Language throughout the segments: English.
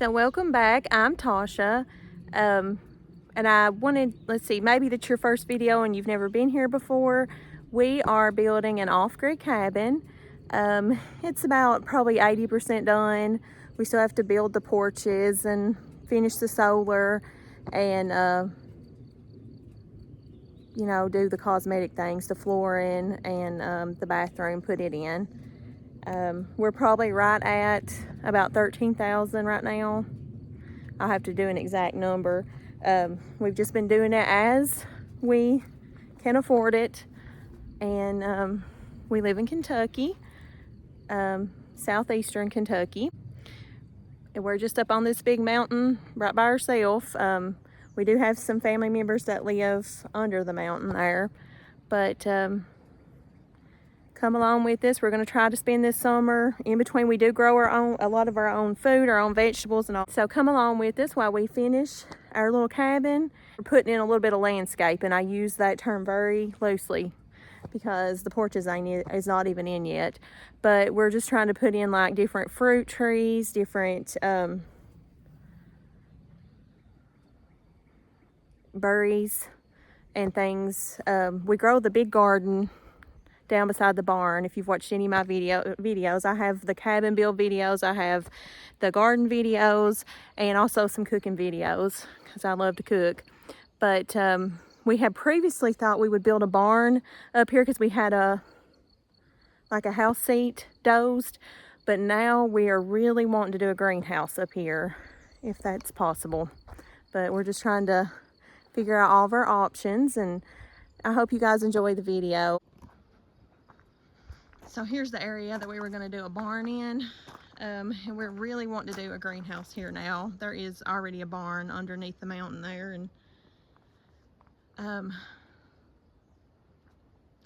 So welcome back. I'm Tasha. And I wanted, let's see, maybe that's your first video and you've never been here before. We are building an off-grid cabin. It's about probably 80% done. We still have to build the porches and finish the solar and you know, do the cosmetic things, the flooring and the bathroom, put it in. We're probably right at about 13,000 right now. I'll have to do an exact number. We've just been doing it as we can afford it. And we live in Kentucky, southeastern Kentucky. And we're just up on this big mountain right by ourselves. We do have some family members that live under the mountain there, but come along with us. We're going to try to spend this summer. In between, we do grow a lot of our own food, our own vegetables and all. So come along with us while we finish our little cabin. We're putting in a little bit of landscape, and I use that term very loosely because the porch is not even in yet. But we're just trying to put in like different fruit trees, different berries and things. We grow the big garden down beside the barn. If you've watched any of my videos, I have the cabin build videos, I have the garden videos, and also some cooking videos because I love to cook. But we had previously thought we would build a barn up here because we had a house seat dozed, but now we are really wanting to do a greenhouse up here if that's possible. But we're just trying to figure out all of our options, and I hope you guys enjoy the video. So here's the area that we were going to do a barn in, and we're really wanting to do a greenhouse here now. There is already a barn underneath the mountain there, and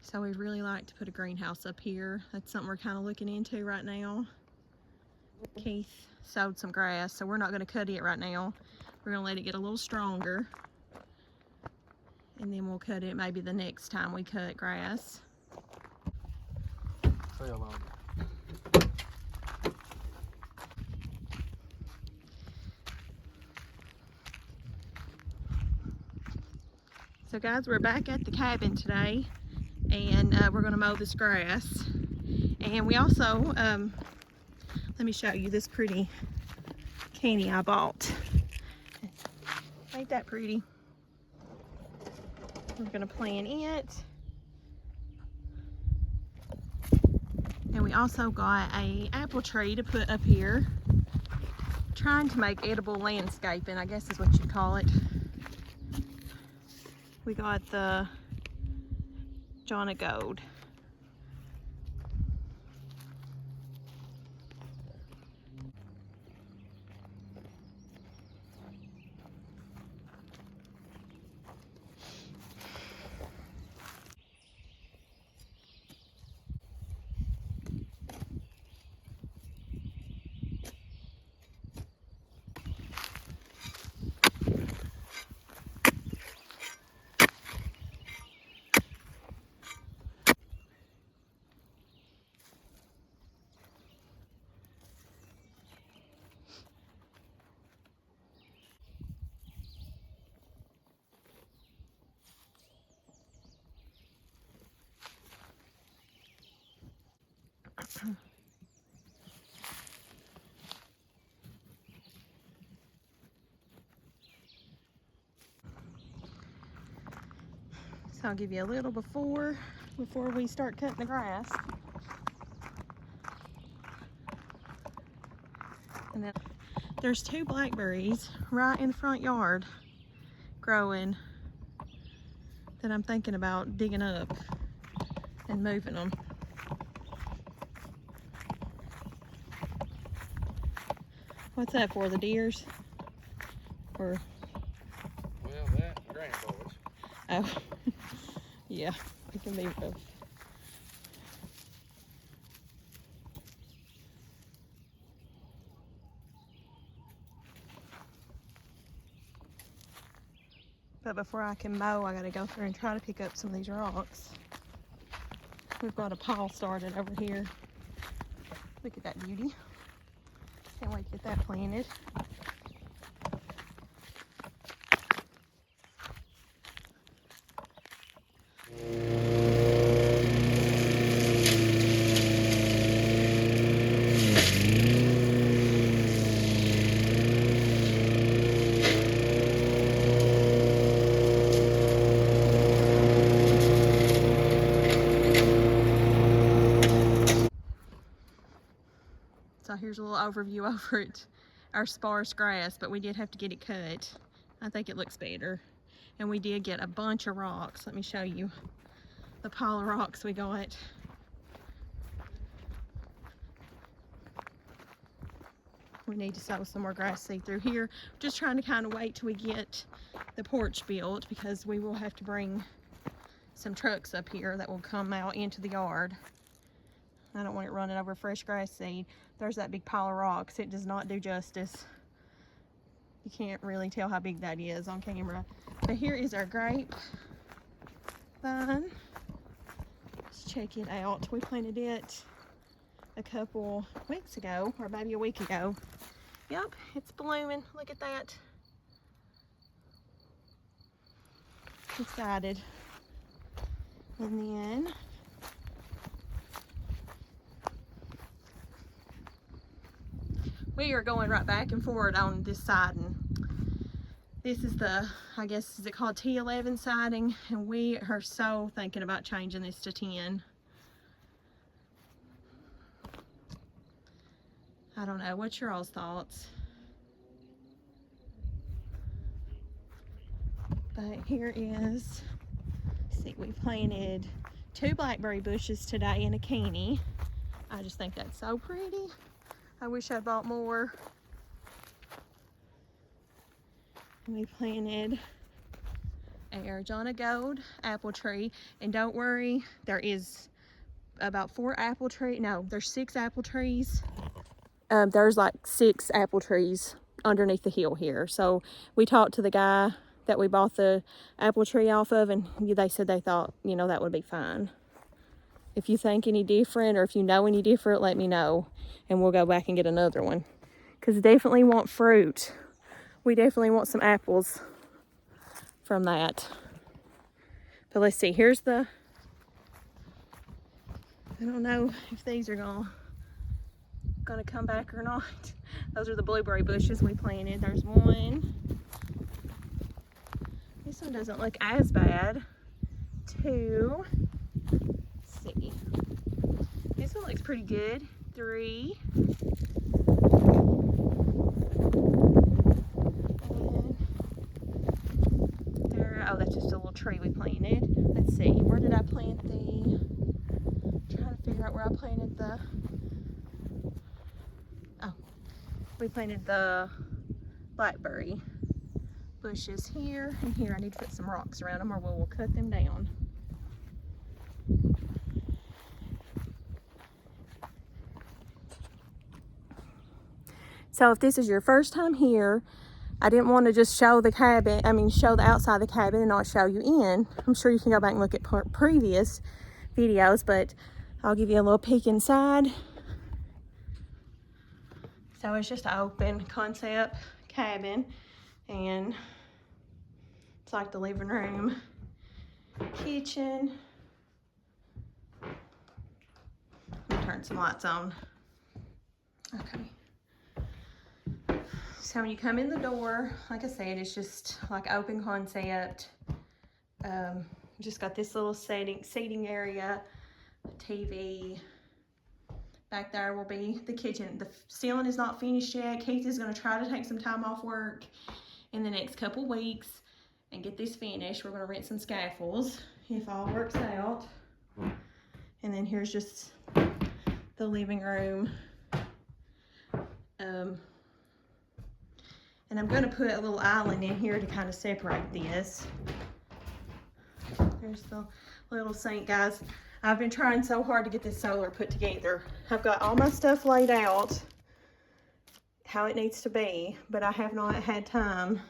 so we'd really like to put a greenhouse up here. That's something we're kind of looking into right now. Keith sowed some grass, so we're not going to cut it right now. We're going to let it get a little stronger, and then we'll cut it maybe the next time we cut grass. So guys, we're back at the cabin today, and we're going to mow this grass. And we also, let me show you this pretty canny I bought. Ain't that pretty? We're going to plant it. And we also got an apple tree to put up here. Trying to make edible landscaping, I guess is what you'd call it. We got the John of Gold. So I'll give you a little before we start cutting the grass. And then there's 2 blackberries right in the front yard growing that I'm thinking about digging up and moving them. What's that for, the deers? Or well, that and grandboys. oh, yeah, it can be rough. But before I can mow, I gotta go through and try to pick up some of these rocks. We've got a pile started over here. Look at that beauty. Can't wait to get that planted. So here's a little overview over at our sparse grass, but we did have to get it cut. I think it looks better. And we did get a bunch of rocks. Let me show you the pile of rocks we got. We need to sow some more grass seed through here. Just trying to kind of wait till we get the porch built, because we will have to bring some trucks up here that will come out into the yard. I don't want it running over fresh grass seed. There's that big pile of rocks. It does not do justice. You can't really tell how big that is on camera. But here is our grape vine. Let's check it out. We planted it a couple weeks ago, or maybe a week ago. Yep, it's blooming. Look at that. Excited. And then we are going right back and forward on this siding. This is the, I guess, is it called T11 siding? And we are so thinking about changing this to 10. I don't know, what's your all's thoughts? But here is, see, we planted 2 blackberry bushes today and a caney. I just think that's so pretty. I wish I bought more. And we planted an Arizona Gold apple tree. And don't worry, there is about 4 apple trees. No, there's 6 apple trees. There's like 6 apple trees underneath the hill here. So we talked to the guy that we bought the apple tree off of, and they said they thought, you know, that would be fine. If you think any different, or if you know any different, let me know, and we'll go back and get another one. Because definitely want fruit. We definitely want some apples from that. But let's see, here's the, I don't know if these are gonna come back or not. Those are the blueberry bushes we planted. There's one. This one doesn't look as bad. 2. Let's see. This one looks pretty good. 3. And there, oh, that's just a little tree we planted. Let's see, where did I plant the, trying to figure out where I planted the, oh, we planted the blackberry bushes here and here. I need to put some rocks around them, or we'll cut them down. So if this is your first time here, I didn't want to just show the cabin, show the outside of the cabin and not show you in. I'm sure you can go back and look at previous videos, but I'll give you a little peek inside. So it's just an open concept cabin, and it's like the living room, kitchen. Let me turn some lights on. Okay. So when you come in the door, like I said, it's just like open concept. Just got this little seating area, TV. Back there will be the kitchen. The ceiling is not finished yet. Keith is going to try to take some time off work in the next couple weeks and get this finished. We're going to rent some scaffolds if all works out. And then here's just the living room. And I'm going to put a little island in here to kind of separate this. There's the little sink, guys. I've been trying so hard to get this solar put together. I've got all my stuff laid out how it needs to be, but I have not had time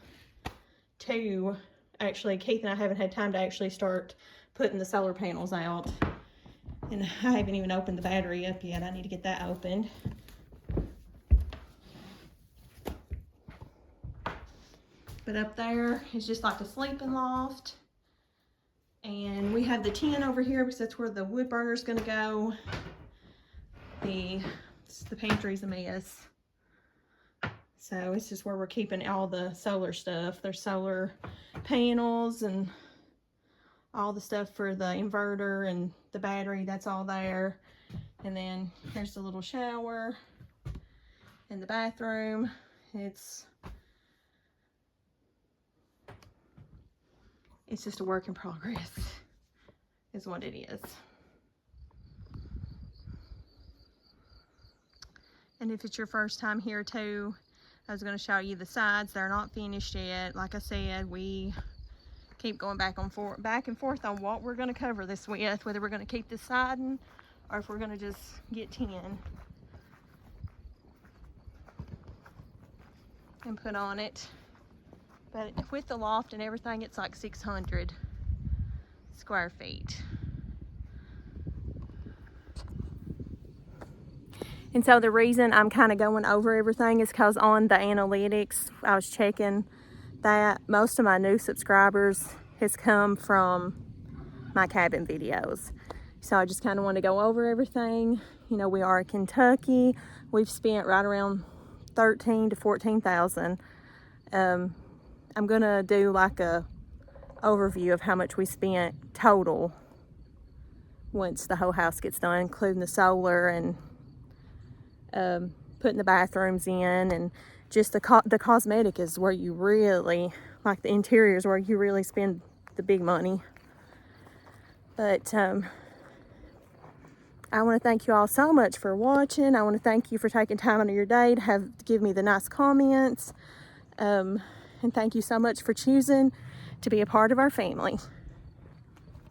to actually, Keith and I haven't had time to actually start putting the solar panels out. And I haven't even opened the battery up yet. I need to get that opened. But up there is just like a sleeping loft. And we have the tin over here because that's where the wood burner is going to go. The pantry's a mess. So it's just where we're keeping all the solar stuff. There's solar panels and all the stuff for the inverter and the battery. That's all there. And then here's the little shower. in the bathroom. It's just a work in progress, is what it is. And if it's your first time here too, I was going to show you the sides. They're not finished yet. Like I said, we keep going back and forth on what we're going to cover this with, whether we're going to keep this siding or if we're going to just get tin and put on it. But with the loft and everything, it's like 600 square feet. And so the reason I'm kind of going over everything is because on the analytics, I was checking that most of my new subscribers has come from my cabin videos. So I just kind of want to go over everything. You know, we are in Kentucky. We've spent right around $13,000 to $14,000. I'm gonna do like a overview of how much we spent total once the whole house gets done, including the solar and putting the bathrooms in, and just the cosmetic is where you really, like the interiors, where you really spend the big money. But I want to thank you all so much for watching. I want to thank you for taking time out of your day to give me the nice comments. And thank you so much for choosing to be a part of our family.